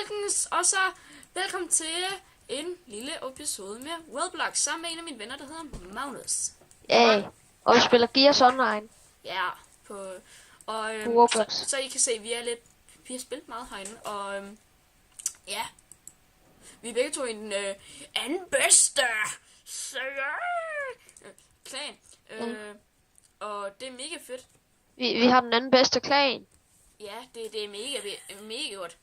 folkens, og så velkommen til en lille episode med Roblox sammen med en af mine venner, der hedder Magnus. Ja, og vi spiller Gears Online. Ja, og Roblox. så I kan se, vi har spillet meget herinde, og ja, vi er begge to i den anden bedste klan, og det er mega fedt. Vi har den anden bedste klan. Ja, det er mega godt.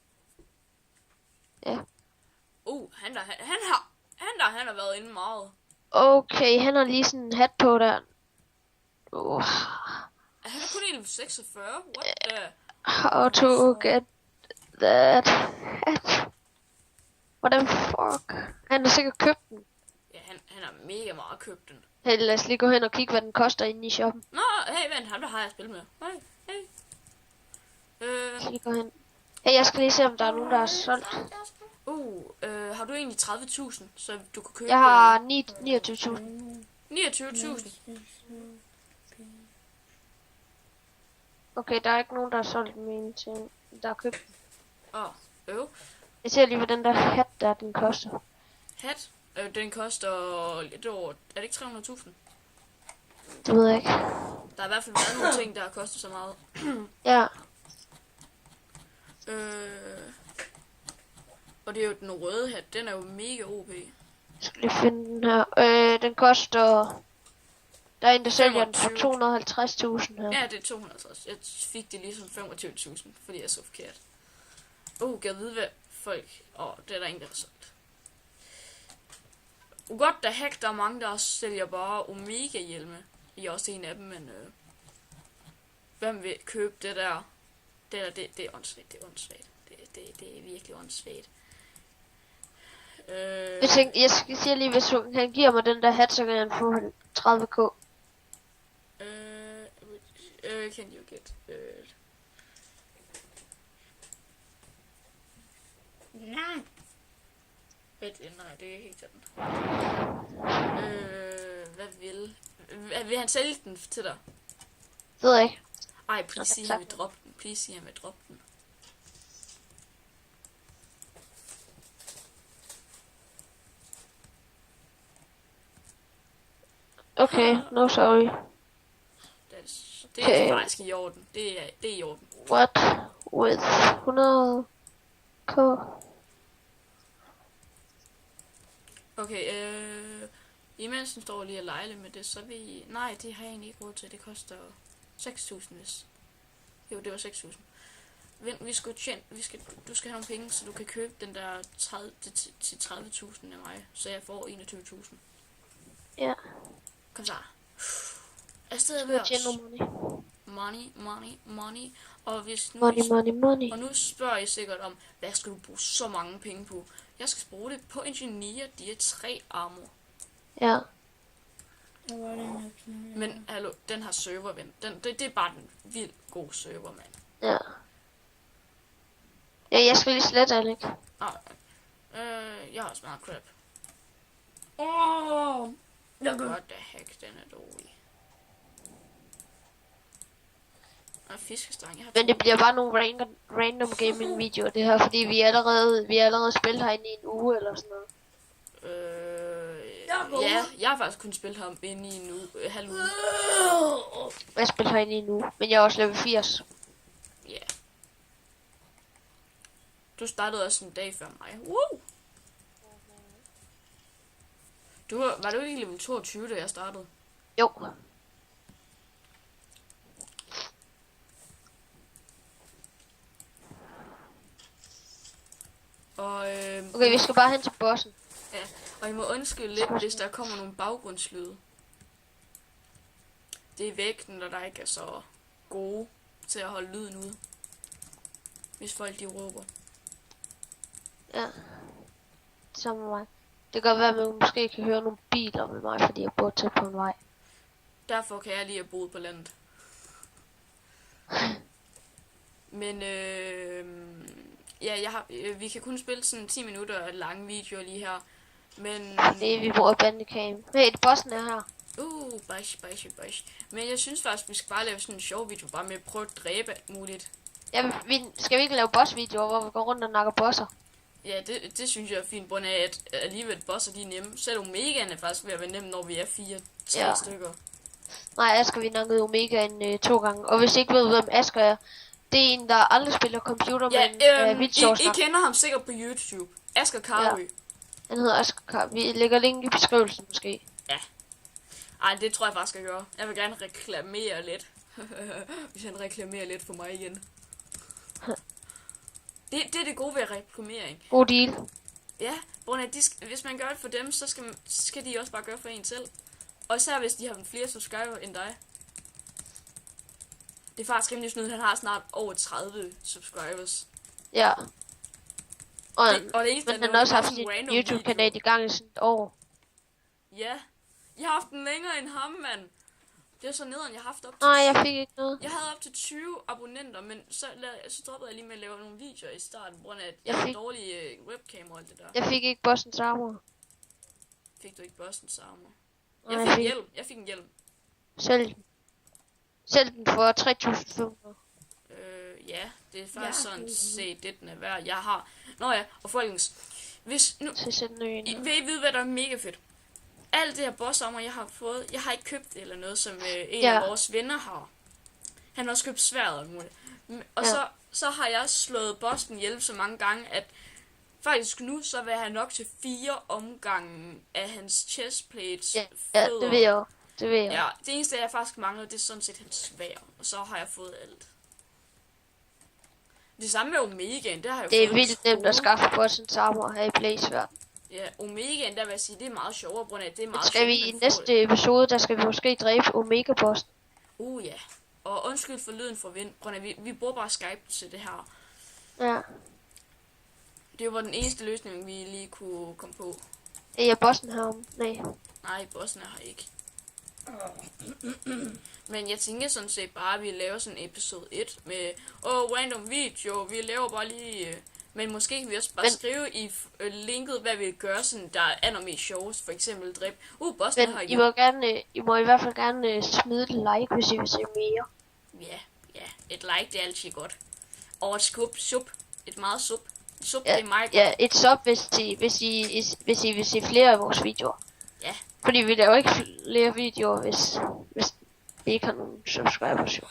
Ja. Han har været inde meget. Okay, han har lige sådan en hat på der. Han er kun level 46. What the? How to get that hat? Hvordan fuck? Han har sikkert købt den. Ja, han har mega meget købt den. Hey, lad os lige gå hen og kigge, hvad den koster inde i shoppen. Nå, hey, vent, ham der har jeg spillet med. Hey. Lige gå hen. Hey, jeg skal lige se, om der er nogen, der har solgt. Har du egentlig 30.000, så du kan købe... Jeg har 29.000. 29.000? Okay, der er ikke nogen, der har solgt mine ting. Der har købt den. Jeg ser lige, hvad den der hat der, den koster. Hat? Den koster lidt over... Er det ikke 300.000? Det ved jeg ikke. Der har i hvert fald været nogle ting, der har kostet så meget. Ja. Og det er jo den røde hat, den er jo mega OP. Jeg skal lige finde den her. Den koster... Der er en, der sælger den for 250.000 her. Ja, det er 250. Jeg fik det ligesom 25.000, fordi jeg så forkert. Kan jeg vide, hvad folk... det er der ingen, der har solgt. Godt, der hack, der er mange, der sælger bare Omega-hjelme. Jeg er også en af dem, men... hvem vil købe det der? Det er åndssvagt, det er åndssvagt. Det er virkelig åndssvagt. Jeg skal sige lige, hvis han giver mig den der hat, så kan han få 30k. Can you get... Nej. Nej, det er ikke helt sådan. Vil han sælge den til dig? Det ved jeg ikke. Ej, please sige, han vil droppe den. Please sige, han vil droppe den. Okay, no sorry. Det er faktisk i orden. Det er i orden. What with 100k? Okay, imens den står lige og lege med det, så vi... Nej, det har jeg egentlig ikke råd til. Det koster 6.000 hvis. Jo, det var 6.000. Vent, du skal have nogle penge, så du kan købe den der til 30.000 af mig, så jeg får 21.000. Ja. Kom så. Afsted med os. Money. Og hvis nu Money. Og nu spørger I sikkert om, hvad skal du bruge så mange penge på? Jeg skal bruge det på Engineer Dia 3 armor. Ja. Men hallo, den har serverven. Det er bare den vildt god server, mand. Ja. Ja, jeg skal lige slette, Alex. Jeg har også meget crap. What the heck, den er dårlig. Fiskestang, men det bliver bare nogle random gaming videoer det her, fordi vi er allerede spillet herinde i en uge eller sådan noget. Ja, jeg har faktisk kun spillet ham inde i en uge, halv uge. Jeg spiller herinde i en uge, men jeg er også level 80. Ja. Du startede også en dag før mig. Woo! Var du ikke level 22, da jeg startede? Jo. Okay, vi skal bare hen til bossen. Ja, og I må undskylde lidt, hvis der kommer nogle baggrundslyde. Det er vægten, når der ikke er så gode til at holde lyden ude. Hvis folk de råber. Ja. Samme vej. Det kan være, at man måske kan høre nogle biler med mig, fordi jeg bor tæt på en vej. Derfor kan jeg lige have boet på landet. Men ja, vi kan kun spille sådan 10 minutter af lange videoer lige her. Men... Det er vi bruger bandicam. Hey, bossen er her. Bash. Men jeg synes faktisk, vi skal bare lave sådan en sjov video, bare med at prøve at dræbe alt muligt. Ja, skal vi ikke lave bossvideoer, hvor vi går rundt og nakker bosser? Ja, det synes jeg er fint, på at alligevel bosser de er nemme. Selv Omegaen er faktisk ved at være nem, når vi er 4-3 stykker. Nej, Asger vi nok Omegaen 2 gange. Og hvis I ikke ved, hvem Asger er, det er en, der aldrig spiller computer, men I kender ham sikkert på YouTube. Asger Karø. Ja. Han hedder Asger Karø. Vi lægger link i beskrivelsen måske. Ja. Ej, det tror jeg faktisk, jeg gør. Jeg vil gerne reklamere lidt. Hvis han reklamerer lidt for mig igen. Det er det gode ved reklamering. God deal. Ja, hvis man gør det for dem, så skal de også bare gøre for en selv. Og især hvis de har flere subscriber end dig. Det er faktisk rimelig snydt. Han har snart over 30 subscribers. Ja. Og det eneste, men han har også haft sin YouTube-kanal i gang i sådan et år. Ja. Jeg har haft den længere end ham, mand. Det er så nederen, jeg har haft op til... Nej, jeg fik ikke noget. Jeg havde op til 20 abonnenter, men så droppede jeg lige med at lave nogle videoer i starten, på grund af, at jeg havde dårlige webcam og alt det der. Jeg fik ikke Bossens armor. Fik du ikke Bossens armor? Jeg fik en hjelm. Selv den for 3.500. Ja, det er faktisk sådan set det, den er værd. Jeg har... Nå ja, og folkens, hvis nu... Vil I vide, hvad der er mega fedt? Alt det her bossarmor, jeg har fået, jeg har ikke købt det eller noget, som en af vores venner har. Han har også købt sværdet og muligt. Og så har jeg slået bossen ihjel så mange gange, at faktisk nu, så vil han nok til 4 omgange af hans chestplates. Ja, det ved jeg. Ja, det eneste, jeg faktisk mangler, det er sådan set hans sværd. Og så har jeg fået alt. Det samme med Omegaen, det har jeg fået. Det er vildt nemt at skaffe bossens armor her i Blaze. Ja, Omegaen, der vil jeg sige, det er meget sjovere, på det er meget skal vi i næste episode, der skal vi måske dræbe Omega-bossen. Ja. Og undskyld for lyden for vind, på vi bruger bare Skype til det her. Ja. Det var den eneste løsning, vi lige kunne komme på. Ja, bossen her om. Nej, bossen er her ikke. Men jeg tænker sådan set bare, at vi laver sådan episode 1 med random video. Vi laver bare lige... Men måske kan vi også bare skrive i linket, hvad vi gør, sådan der er noget mest sjovest. For eksempel dræb. Bossen men har I må i hvert fald gerne smide et like, hvis I vil se mere. Ja. Et like, det er altid godt. Og et sub. Et meget sub. Det er meget godt. Ja, et sub, hvis I vil se flere af vores videoer. Ja. Fordi vi laver ikke flere videoer, hvis vi ikke har nogen subscribers, jo.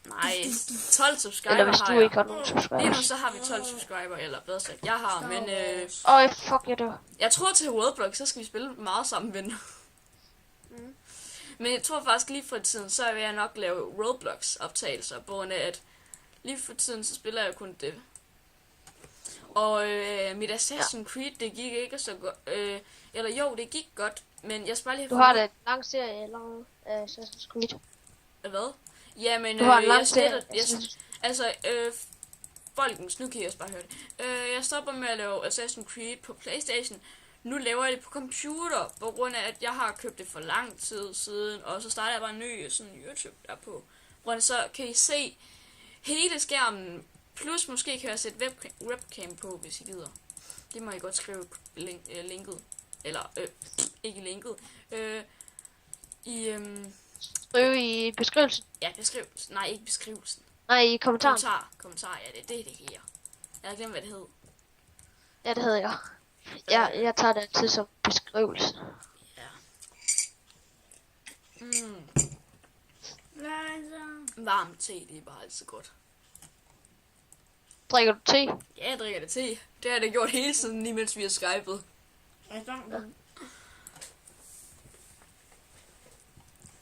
Nej, 12 subscriber eller hvis du ikke har nogen subscribers. Lige nu så har vi 12 subscriber, eller bedre sagt, jeg har, men fuck jeg dør. Jeg tror til Roblox, så skal vi spille meget sammen, venner. Men jeg tror faktisk lige for tiden, så vil jeg nok lave Roblox optagelser, på at lige for tiden, så spiller jeg kun det. Og mit Assassin's Creed, det gik ikke så godt, eller jo, det gik godt, men jeg skal bare lige... Du har da en lang serie, eller Assassin's Creed? Hvad? Jamen, folkens, nu kan I også bare høre det. Jeg stopper med at lave Assassin's Creed på PlayStation. Nu laver jeg det på computer, på grund af, at jeg har købt det for lang tid siden, og så starter jeg bare en ny sådan YouTube derpå. Hvor så kan I se hele skærmen, plus måske kan jeg sætte webcam på, hvis I gider. Det må I godt skrive linket. Eller, ikke linket. Skriv i beskrivelsen. Ja, beskrivelsen. Nej, ikke beskrivelsen. Nej, i kommentaren. Kommentar, ja, det er det her. Jeg har glemt, hvad det hed. Ja, det hedder jeg. Jeg tager det altid som beskrivelse. Ja. Varm te, det er bare altid godt. Drikker du te? Ja, jeg drikker det te. Det har jeg gjort hele tiden, lige mens vi har skypet. Ja.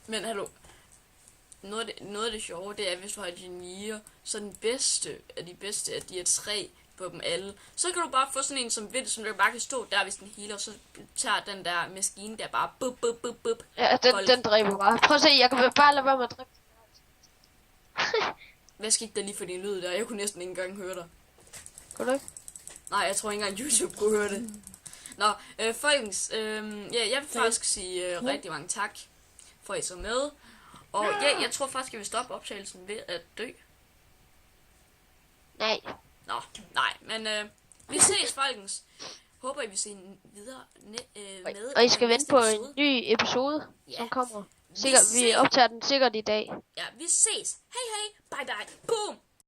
Men hallo, noget af det sjove, det er, hvis du har genier, så den bedste af de er 3 på dem alle. Så kan du bare få sådan en som Vind, som du bare kan stå der, hvis den healer, og så tager den der maskine der bare bup. Ja, den dræber bare. Prøv at se, jeg kan bare lade være med at drikke. Hvad skete der lige for din lyd der? Jeg kunne næsten ikke engang høre dig. Kunne du ikke? Nej, jeg tror ikke engang YouTube kunne høre det. Nå, folkens, jeg vil faktisk sige rigtig mange tak for at I så med. Og ja, jeg tror faktisk, jeg vil stoppe optagelsen ved at dø. Nej. Nå, nej, men vi ses, folkens. Håber, I vil se videre med. Og I skal vente på en ny episode, som kommer. Vi optager den sikkert i dag. Ja, vi ses. Hej, bye, boom.